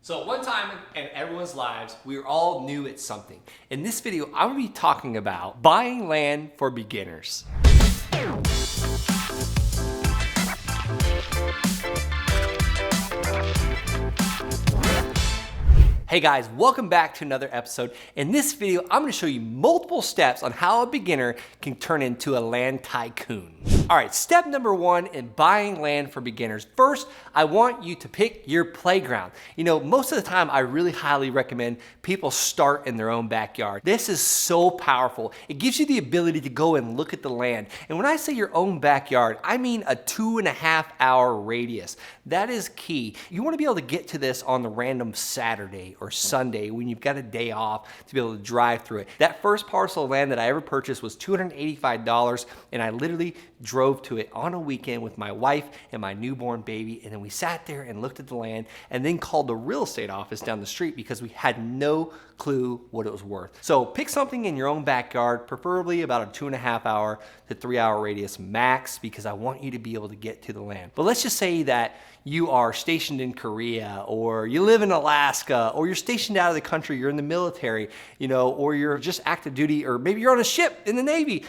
So one time in everyone's lives, we were all new at something. In this video, I'm gonna be talking about buying land for beginners. Hey guys, welcome back to another episode. In this video, I'm gonna show you multiple steps on how a beginner can turn into a land tycoon. All right, step number one in buying land for beginners. First, I want you to pick your playground. You know, most of the time, I really highly recommend people start in their own backyard. This is so powerful. It gives you the ability to go and look at the land. And when I say your own backyard, I mean a 2.5 hour radius. That is key. You wanna be able to get to this on the random Saturday or Sunday when you've got a day off to be able to drive through it. That first parcel of land that I ever purchased was $285, and I literally drove to it on a weekend with my wife and my newborn baby, and then we sat there and looked at the land and then called the real estate office down the street because we had no clue what it was worth. So pick something in your own backyard, preferably about a 2.5 hour to 3 hour radius max, because I want you to be able to get to the land. But let's just say that you are stationed in Korea, or you live in Alaska, or you're stationed out of the country, you're in the military, you know, or you're just active duty, or maybe you're on a ship in the Navy.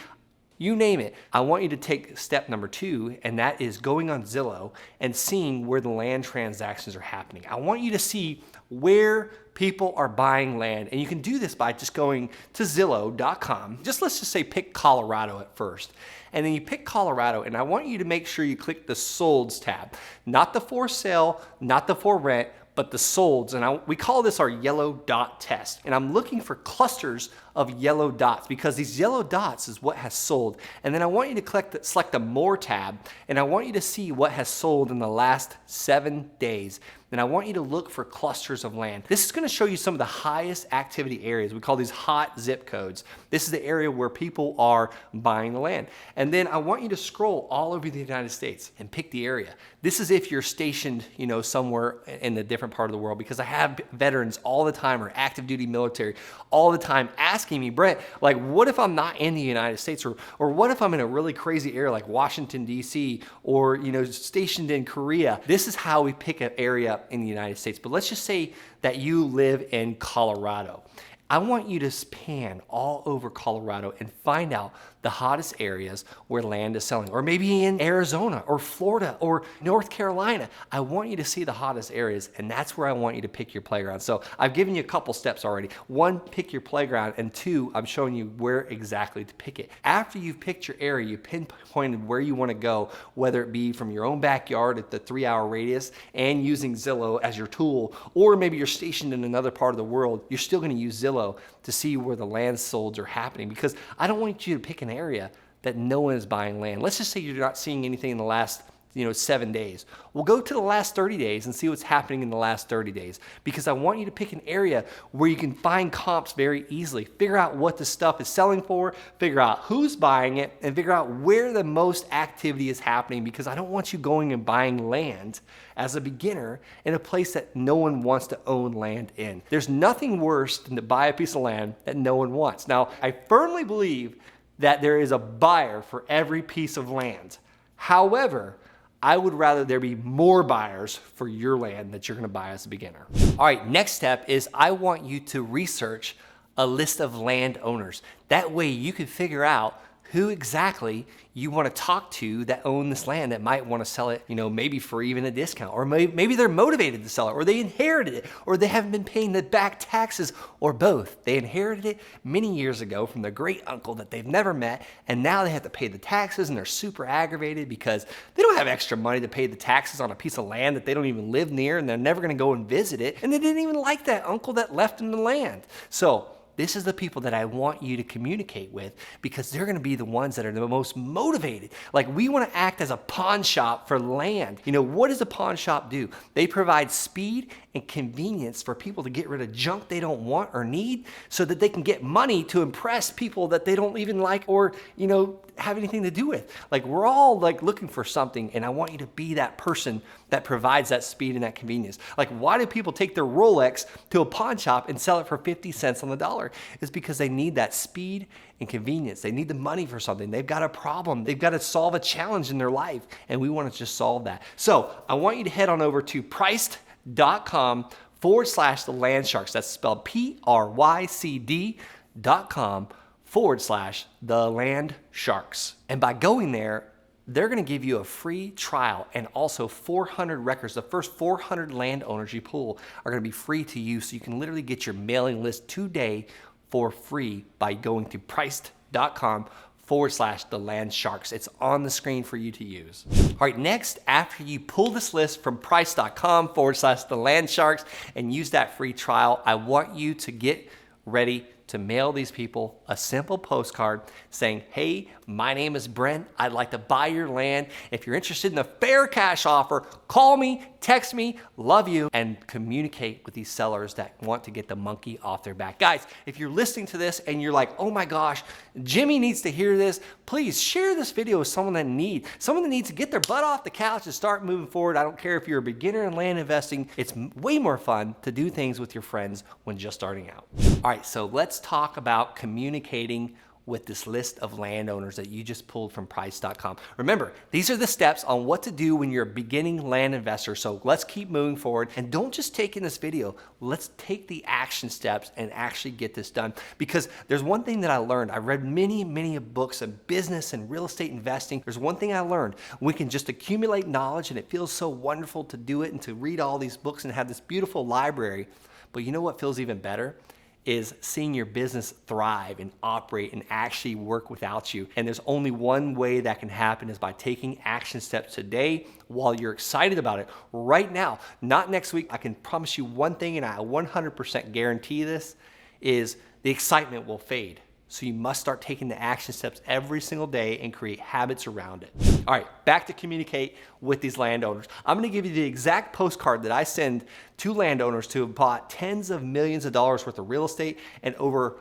You name it. I want you to take step number two, and that is going on Zillow and seeing where the land transactions are happening. I want you to see where people are buying land, and you can do this by just going to Zillow.com. Let's just say pick Colorado at first. And then you pick Colorado, and I want you to make sure you click the Solds tab. Not the for sale, not the for rent, but the solds, and we call this our yellow dot test. And I'm looking for clusters of yellow dots because these yellow dots is what has sold. And then I want you to select the more tab, and I want you to see what has sold in the last 7 days. And I want you to look for clusters of land. This is gonna show you some of the highest activity areas. We call these hot zip codes. This is the area where people are buying the land. And then I want you to scroll all over the United States and pick the area. This is if you're stationed, you know, somewhere in a different part of the world, because I have veterans all the time, or active duty military all the time asking me, Brent, like, what if I'm not in the United States? Or what if I'm in a really crazy area like Washington, D.C., or, you know, stationed in Korea? This is how we pick an area in the United States. But let's just say that you live in Colorado. I want you to pan all over Colorado and find out the hottest areas where land is selling, or maybe in Arizona or Florida or North Carolina. I want you to see the hottest areas, and that's where I want you to pick your playground. So I've given you a couple steps already. One, pick your playground, and two, I'm showing you where exactly to pick it. After you've picked your area, you pinpointed where you want to go, whether it be from your own backyard at the 3 hour radius and using Zillow as your tool, or maybe you're stationed in another part of the world, you're still going to use Zillow to see where the land solds are happening, because I don't want you to pick an area that no one is buying land. Let's just say you're not seeing anything in the last 7 days. We'll go to the last 30 days and see what's happening in the last 30 days, because I want you to pick an area where you can find comps very easily, figure out what the stuff is selling for, figure out who's buying it, and figure out where the most activity is happening, because I don't want you going and buying land as a beginner in a place that no one wants to own land in. There's nothing worse than to buy a piece of land that no one wants. Now, I firmly believe that there is a buyer for every piece of land. However, I would rather there be more buyers for your land that you're gonna buy as a beginner. All right, next step is I want you to research a list of landowners. That way you can figure out who exactly you want to talk to that own this land, that might want to sell it, maybe for even a discount, or maybe they're motivated to sell it, or they inherited it, or they haven't been paying the back taxes, or both. They inherited it many years ago from their great uncle that they've never met, and now they have to pay the taxes, and they're super aggravated because they don't have extra money to pay the taxes on a piece of land that they don't even live near, and they're never going to go and visit it, and they didn't even like that uncle that left them the land. So this is the people that I want you to communicate with, because they're gonna be the ones that are the most motivated. Like, we wanna act as a pawn shop for land. What does a pawn shop do? They provide speed and convenience for people to get rid of junk they don't want or need, so that they can get money to impress people that they don't even like or, have anything to do with. Like, we're all looking for something, and I want you to be that person that provides that speed and that convenience. Like, why do people take their Rolex to a pawn shop and sell it for 50 cents on the dollar? It's because they need that speed and convenience. They need the money for something. They've got a problem. They've got to solve a challenge in their life, and we want to just solve that. So I want you to head on over to priced.com /the land sharks. That's spelled PRYCD.com/the land sharks. And by going there, they're going to give you a free trial and also 400 records. The first 400 landowners you pull are going to be free to you, so you can literally get your mailing list today for free by going to priced.com/the land sharks. It's on the screen for you to use. All right, next, after you pull this list from priced.com/the land sharks and use that free trial, I want you to get ready to mail these people a simple postcard saying, hey, my name is Brent. I'd like to buy your land. If you're interested in a fair cash offer, call me, text me, love you, and communicate with these sellers that want to get the monkey off their back. Guys, if you're listening to this and you're like, oh my gosh, Jimmy needs to hear this, please share this video with someone that needs to get their butt off the couch and start moving forward. I don't care if you're a beginner in land investing. It's way more fun to do things with your friends when just starting out. All right, so let's talk about communicating with this list of landowners that you just pulled from price.com. Remember, these are the steps on what to do when you're a beginning land investor. So let's keep moving forward, and don't just take in this video. Let's take the action steps and actually get this done. Because there's one thing that I learned. I read many books on business and real estate investing. There's one thing I learned. We can just accumulate knowledge, and it feels so wonderful to do it and to read all these books and have this beautiful library. But you know what feels even better? Is seeing your business thrive and operate and actually work without you. And there's only one way that can happen, is by taking action steps today while you're excited about it right now, not next week. I can promise you one thing, and I 100% guarantee this, is the excitement will fade. So you must start taking the action steps every single day and create habits around it. All right, back to communicate with these landowners. I'm gonna give you the exact postcard that I send to landowners who have bought tens of millions of dollars worth of real estate and over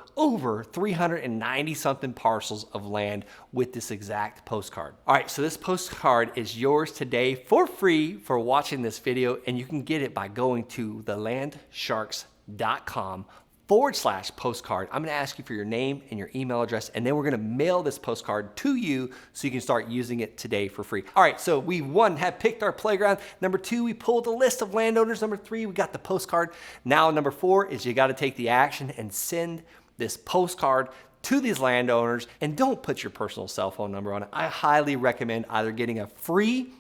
390 something parcels of land with this exact postcard. All right, so this postcard is yours today for free for watching this video, and you can get it by going to thelandsharks.com/postcard. I'm gonna ask you for your name and your email address, and then we're gonna mail this postcard to you so you can start using it today for free. All right, so we, one, have picked our playground. Number two, we pulled a list of landowners. Number three, we got the postcard. Now, number four is you gotta take the action and send this postcard to these landowners, and don't put your personal cell phone number on it. I highly recommend either getting a free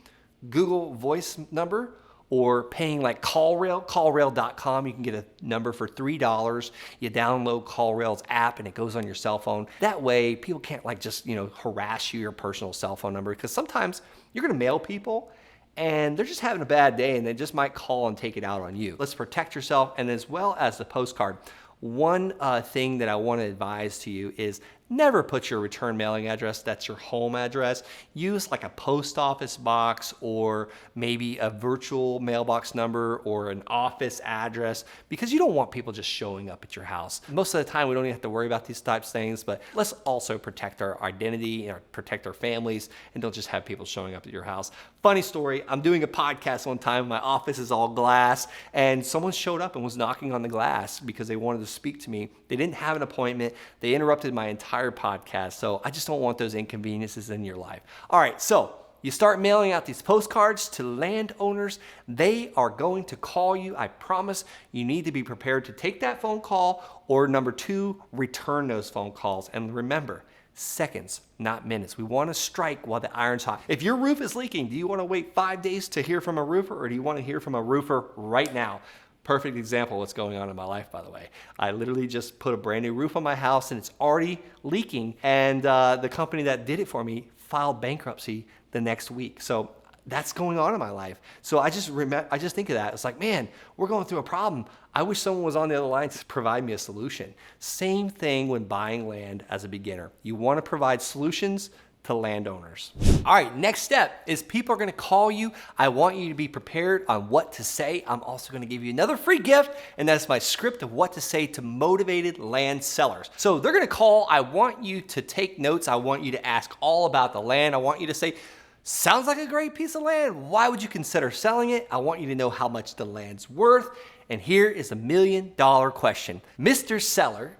Google Voice number or paying like CallRail, callrail.com. You can get a number for $3. You download CallRail's app and it goes on your cell phone. That way people can't like just, harass you your personal cell phone number, because sometimes you're gonna mail people and they're just having a bad day and they just might call and take it out on you. Let's protect yourself, and as well as the postcard. One thing that I want to advise to you is never put your return mailing address, that's your home address. Use like a post office box, or maybe a virtual mailbox number, or an office address, because you don't want people just showing up at your house. Most of the time we don't even have to worry about these types of things, but let's also protect our identity and protect our families, and don't just have people showing up at your house. Funny story, I'm doing a podcast one time, my office is all glass, and someone showed up and was knocking on the glass because they wanted to speak to me. They didn't have an appointment. They interrupted my entire podcast. So I just don't want those inconveniences in your life. All right, so you start mailing out these postcards to landowners. They are going to call you. I promise. You need to be prepared to take that phone call, or number two, return those phone calls. And remember, seconds, not minutes. We want to strike while the iron's hot. If your roof is leaking, do you want to wait 5 days to hear from a roofer, or do you want to hear from a roofer right now? Perfect example of what's going on in my life, by the way. I literally just put a brand new roof on my house and it's already leaking, and the company that did it for me filed bankruptcy the next week. So that's going on in my life. So I just think of that. It's like, man, we're going through a problem. I wish someone was on the other line to provide me a solution. Same thing when buying land as a beginner. You want to provide solutions to landowners. All right, next step is people are gonna call you. I want you to be prepared on what to say. I'm also gonna give you another free gift, and that's my script of what to say to motivated land sellers. So they're gonna call. I want you to take notes. I want you to ask all about the land. I want you to say, sounds like a great piece of land. Why would you consider selling it? I want you to know how much the land's worth. And here is a $1 million question. Mr. Seller,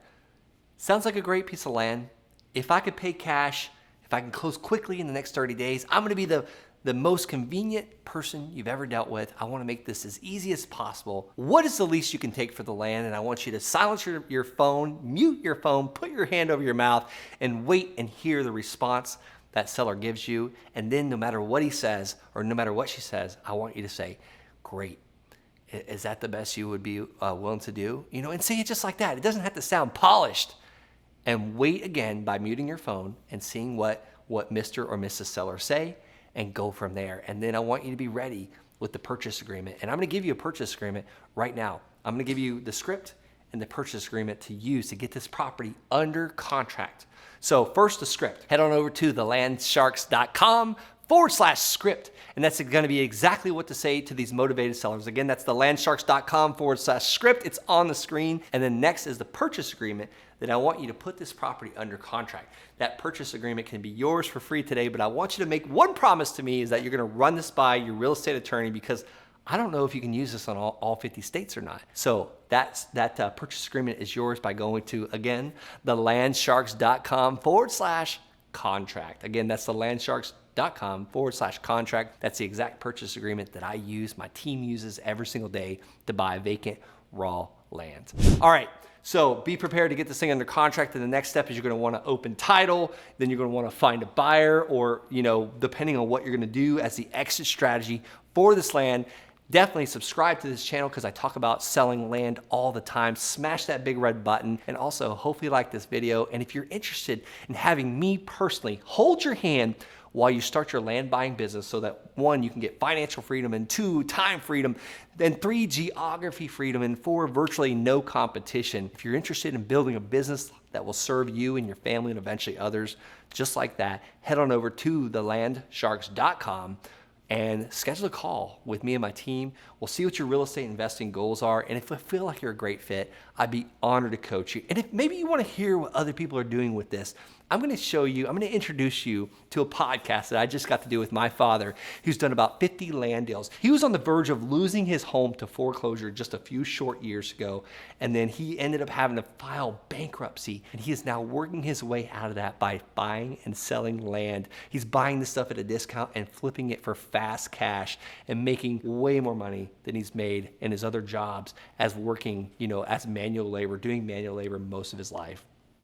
sounds like a great piece of land. If I could pay cash, if I can close quickly in the next 30 days, I'm gonna be the the most convenient person you've ever dealt with. I want to make this as easy as possible. What is the least you can take for the land? And I want you to silence your phone, mute your phone, put your hand over your mouth, and wait and hear the response that seller gives you. And then no matter what he says or no matter what she says, I want you to say, great. Is that the best you would be willing to do? You know, and say it just like that. It doesn't have to sound polished. And wait again by muting your phone and seeing what Mr. or Mrs. Seller say, and go from there. And then I want you to be ready with the purchase agreement. And I'm going to give you a purchase agreement right now. I'm going to give you the script and the purchase agreement to use to get this property under contract. So first, the script. Head on over to thelandsharks.com/script. And that's going to be exactly what to say to these motivated sellers. Again, that's thelandsharks.com/script. It's on the screen. And then next is the purchase agreement that I want you to put this property under contract. That purchase agreement can be yours for free today, but I want you to make one promise to me, is that you're going to run this by your real estate attorney, because I don't know if you can use this on all 50 states or not. So that purchase agreement is yours by going to, again, thelandsharks.com/contract. Again, that's thelandsharks.com/contract. That's the exact purchase agreement that I use, my team uses every single day to buy vacant raw land. All right. So be prepared to get this thing under contract. And the next step is you're going to want to open title. Then you're going to want to find a buyer, or, you know, depending on what you're going to do as the exit strategy for this land. Definitely subscribe to this channel, because I talk about selling land all the time. Smash that big red button, and also hopefully like this video. And if you're interested in having me personally hold your hand while you start your land buying business, so that 1, you can get financial freedom, and 2, time freedom, then 3, geography freedom, and 4, virtually no competition. If you're interested in building a business that will serve you and your family and eventually others just like that, head on over to thelandsharks.com and schedule a call with me and my team. We'll see what your real estate investing goals are. And if I feel like you're a great fit, I'd be honored to coach you. And if maybe you want to hear what other people are doing with this, I'm going to introduce you to a podcast that I just got to do with my father, who's done about 50 land deals. He was on the verge of losing his home to foreclosure just a few short years ago. And then he ended up having to file bankruptcy. And he is now working his way out of that by buying and selling land. He's buying this stuff at a discount and flipping it for fast cash, and making way more money than he's made in his other jobs as working, as manual labor, doing manual labor most of his life.